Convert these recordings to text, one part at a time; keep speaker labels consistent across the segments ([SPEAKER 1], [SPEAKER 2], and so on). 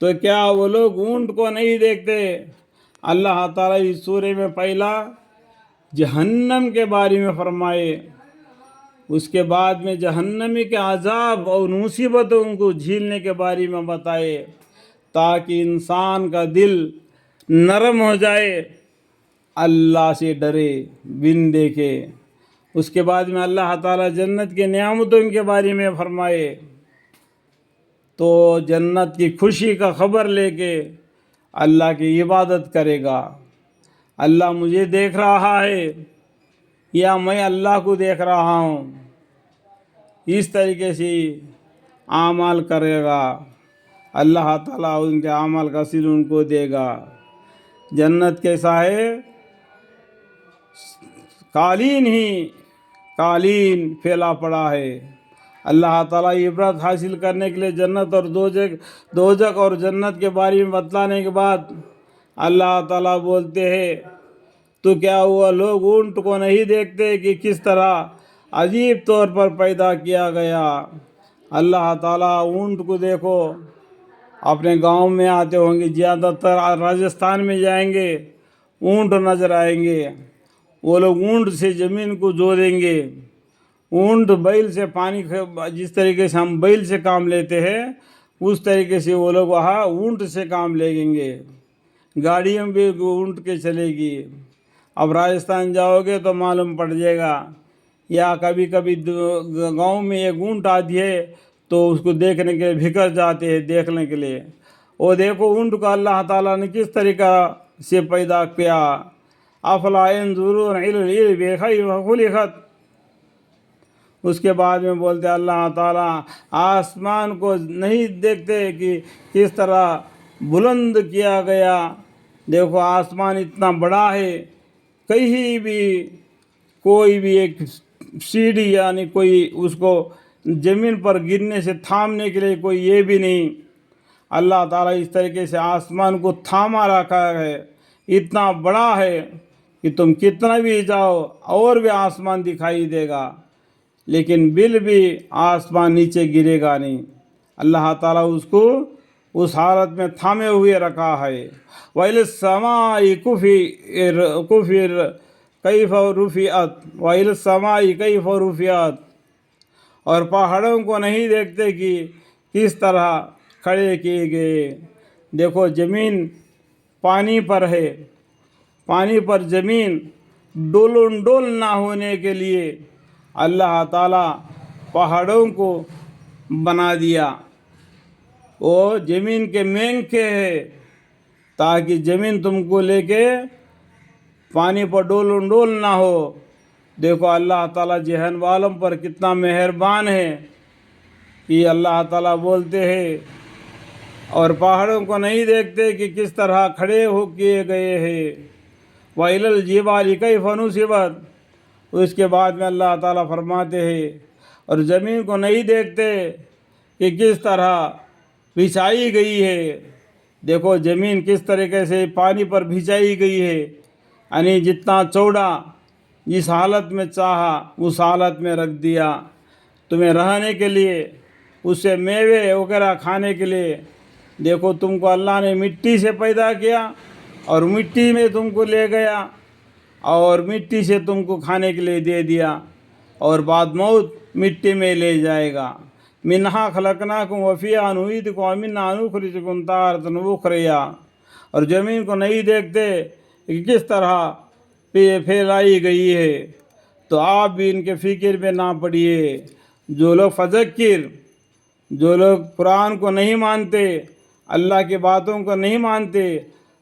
[SPEAKER 1] تو کیا وہ لوگ اونٹ کو نہیں دیکھتے؟ اللہ تعالیٰ اس سورے میں پہلا جہنم کے بارے میں فرمائے، اس کے بعد میں جہنمی کے عذاب اور مصیبتوں کو جھیلنے کے بارے میں بتائے، تاکہ انسان کا دل نرم ہو جائے، اللہ سے ڈرے بن دیکھے۔ اس کے بعد میں اللہ تعالیٰ جنت کے نعمتوں کے بارے میں فرمائے، تو جنت کی خوشی کا خبر لے کے اللہ کی عبادت کرے گا۔ اللہ مجھے دیکھ رہا ہے یا میں اللہ کو دیکھ رہا ہوں، اس طریقے سے اعمال کرے گا، اللہ تعالیٰ ان کے اعمال کا سل ان کو دے گا۔ جنت کیسا ہے؟ قالین پھیلا پڑا ہے۔ اللہ تعالیٰ عبرت حاصل کرنے کے لیے جنت اور دوزخ اور جنت کے بارے میں بتلانے کے بعد اللہ تعالیٰ بولتے ہیں، تو کیا وہ لوگ اونٹ کو نہیں دیکھتے کہ کس طرح عجیب طور پر پیدا کیا گیا؟ اللہ تعالیٰ اونٹ کو دیکھو، اپنے گاؤں میں آتے ہوں گے، زیادہ تر راجستھان میں جائیں گے اونٹ نظر آئیں گے، وہ لوگ اونٹ سے زمین کو جوڑیں گے، اونٹ بیل سے پانی، جس طریقے سے ہم بیل سے کام لیتے ہیں اس طریقے سے وہ لوگ وہاں اونٹ سے کام لیں گے، گاڑیوں بھی اونٹ کے چلے گی۔ اب راجستھان جاؤ گے تو معلوم پڑ جائے گا، یا کبھی کبھی گاؤں میں ایک اونٹ آتی ہے تو اس کو دیکھنے کے لیے بھکر جاتے ہیں دیکھنے کے لیے۔ وہ دیکھو اونٹ کو اللہ تعالیٰ نے کس طریقہ سے پیدا کیا، افلا ينظرون الى الابل كيف خلقت۔ اس کے بعد میں بولتے اللہ تعالیٰ آسمان کو نہیں دیکھتے کہ کس طرح بلند کیا گیا، دیکھو آسمان اتنا بڑا ہے، کہیں بھی کوئی بھی ایک سیڑھی یعنی کوئی اس کو زمین پر گرنے سے تھامنے کے لیے کوئی یہ بھی نہیں۔ اللہ تعالیٰ اس طریقے سے آسمان کو تھاما رکھا ہے، اتنا بڑا ہے کہ تم کتنا بھی جاؤ اور بھی آسمان دکھائی دے گا، لیکن بل بھی آسمان نیچے گرے گا نہیں۔ اللہ تعالیٰ اس کو اس حالت میں تھامے ہوئے رکھا ہے۔ وَإِلَى السَّمَاءِ كَيْفَ رُفِعَتْ وَإِلَى السَّمَاءِ كَيْفَ رُفِعَتْ۔ اور پہاڑوں کو نہیں دیکھتے کہ کس طرح کھڑے کیے گئے، دیکھو زمین پانی پر ہے، پانی پر زمین ڈول نہ ہونے کے لیے اللہ تعالیٰ پہاڑوں کو بنا دیا، وہ زمین کے مینکے ہے تاکہ زمین تم کو لے کے پانی پر ڈول نہ ہو۔ دیکھو اللہ تعالیٰ جہن والوں پر کتنا مہربان ہے کہ اللہ تعالیٰ بولتے ہیں، اور پہاڑوں کو نہیں دیکھتے کہ کس طرح کھڑے ہو کیے گئے ہیں۔ وَإِلَى الْجِبَالِ كَيْفَ نُصِبَتْ۔ اس کے بعد میں اللہ تعالیٰ فرماتے ہیں، اور زمین کو نہیں دیکھتے کہ کس طرح بچھائی گئی ہے، دیکھو زمین کس طریقے سے پانی پر بچھائی گئی ہے، یعنی جتنا چوڑا جس حالت میں چاہا اس حالت میں رکھ دیا تمہیں رہنے کے لیے، اس سے میوے وغیرہ کھانے کے لیے۔ دیکھو تم کو اللہ نے مٹی سے پیدا کیا اور مٹی میں تم کو لے گیا اور مٹی سے تم کو کھانے کے لیے دے دیا، اور بعد موت مٹی میں لے جائے گا۔ منہا خلقناکم وفیہا نعیدکم ومنہا نخرجکم تارۃ اخری۔ اور زمین کو نہیں دیکھتے کہ کس طرح پھیلائی گئی ہے، تو آپ بھی ان کے فکر میں نہ پڑیے۔ جو لوگ فذکر، جو لوگ قرآن کو نہیں مانتے، اللہ کی باتوں کو نہیں مانتے،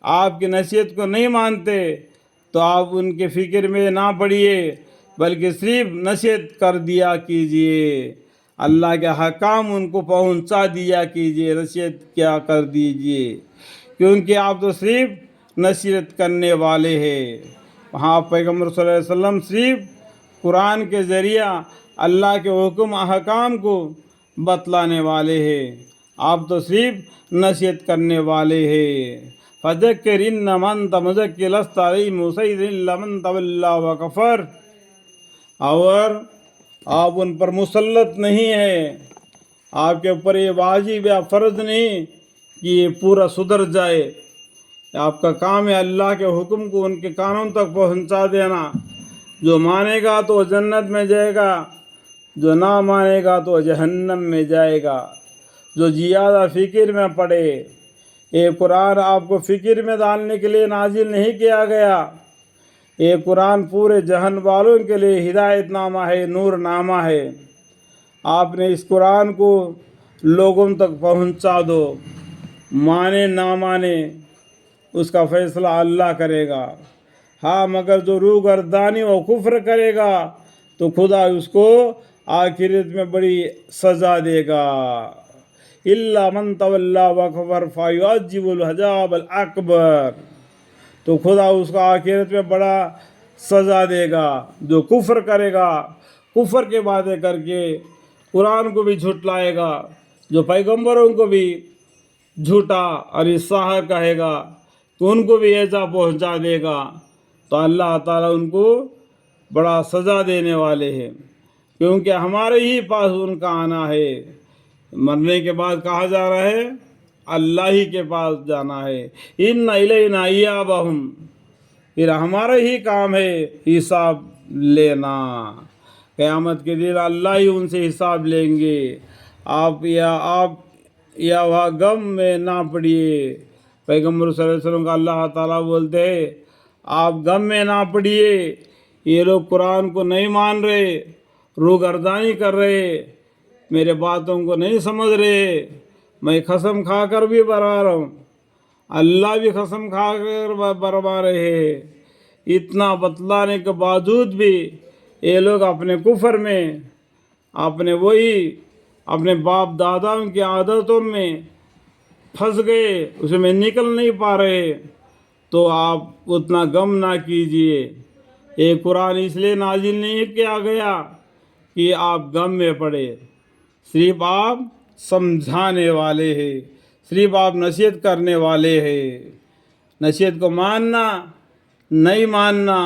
[SPEAKER 1] آپ کی نصیحت کو نہیں مانتے، تو آپ ان کے فکر میں نہ پڑیے، بلکہ صرف نصیحت کر دیا کیجئے، اللہ کے حکام ان کو پہنچا دیا کیجئے، نصیحت کیا کر دیجئے، کیونکہ آپ تو صرف نصیحت کرنے والے ہیں۔ وہاں پیغمبر صلی اللہ علیہ وسلم صرف قرآن کے ذریعہ اللہ کے حکم احکام کو بتلانے والے ہیں، آپ تو صرف نصیحت کرنے والے ہیں۔ فذکر انما انت مذکر لست علیہم بمسیطر الا من تولی وکفر۔ اور آپ ان پر مسلط نہیں ہیں، آپ کے اوپر یہ واجب یا فرض نہیں کہ یہ پورا سدھر جائے. آپ کا کام ہے اللہ کے حکم کو ان کے کانوں تک پہنچا دینا. جو مانے گا تو جنت میں جائے گا، جو نہ مانے گا تو جہنم میں جائے گا. جو زیادہ فکر میں پڑے، یہ قرآن آپ کو فکر میں ڈالنے کے لیے نازل نہیں کیا گیا. یہ قرآن پورے جہان والوں کے لیے ہدایت نامہ ہے، نور نامہ ہے. آپ نے اس قرآن کو لوگوں تک پہنچا دو. مانے نہ مانے اس کا فیصلہ اللہ کرے گا. ہاں مگر جو روگردانی و کفر کرے گا تو خدا اس کو آخرت میں بڑی سزا دے گا. الا من تولی وکفر فیعذبہ العذاب الاکبر. تو خدا اس کو آخرت میں بڑا سزا دے گا. جو کفر کرے گا، کفر کے باتیں کر کے قرآن کو بھی جھٹلائے گا، جو پیغمبروں کو بھی جھوٹا اور عیسیٰ کہے گا تو ان کو بھی ایسا پہنچا دے گا. تو اللہ تعالیٰ ان کو بڑا سزا دینے والے ہیں، کیونکہ ہمارے ہی پاس ان کا آنا ہے. مرنے کے بعد کہا جا رہا ہے اللہ ہی کے پاس جانا ہے. ان الینا ایابہم، پھر ہمارا ہی کام ہے حساب لینا. قیامت کے دن اللہ ہی ان سے حساب لیں گے. آپ یا وہاں غم میں نہ پڑیے. پیغمبر صلی اللہ علیہ وسلم کا اللہ تعالیٰ بولتے ہیں آپ غم میں نہ پڑیے. یہ لوگ قرآن کو نہیں مان رہے، روگردانی کر رہے، میرے باتوں کو نہیں سمجھ رہے. میں قسم کھا کر بھی بتا رہا ہوں، اللہ بھی قسم کھا کر برما رہے ہیں. اتنا بتلانے کے باوجود بھی یہ لوگ اپنے کفر میں، اپنے باپ داداؤں کی عادتوں میں پھنس گئے، اس میں نکل نہیں پا رہے. تو آپ اتنا غم نہ کیجئے. یہ قرآن اس لیے نازل نہیں کیا گیا کہ آپ غم میں پڑے. صرف آپ سمجھانے والے ہیں، صرف آپ نصیحت کرنے والے ہیں. نصیحت کو ماننا نہیں ماننا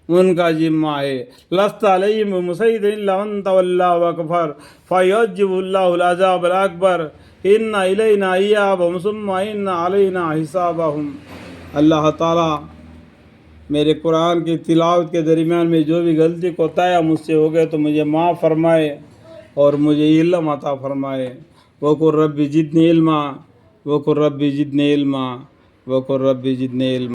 [SPEAKER 1] ان کا ذمہ ہے. لست علیہم بمسیطر الا من تولی وکفر فیعذبہ اللہ العذاب الاکبر. ان الینا ایابہم ثم ان علینا حسابہم. اللہ تعالیٰ میرے قرآن کی تلاوت کے درمیان میں جو بھی غلطی کوتاہی مجھ سے ہو گئے تو مجھے معاف فرمائے اور مجھے علم عطا فرمائے. وقل رب زدنی علما، وقل رب زدنی علما، وقل رب زدنی علما.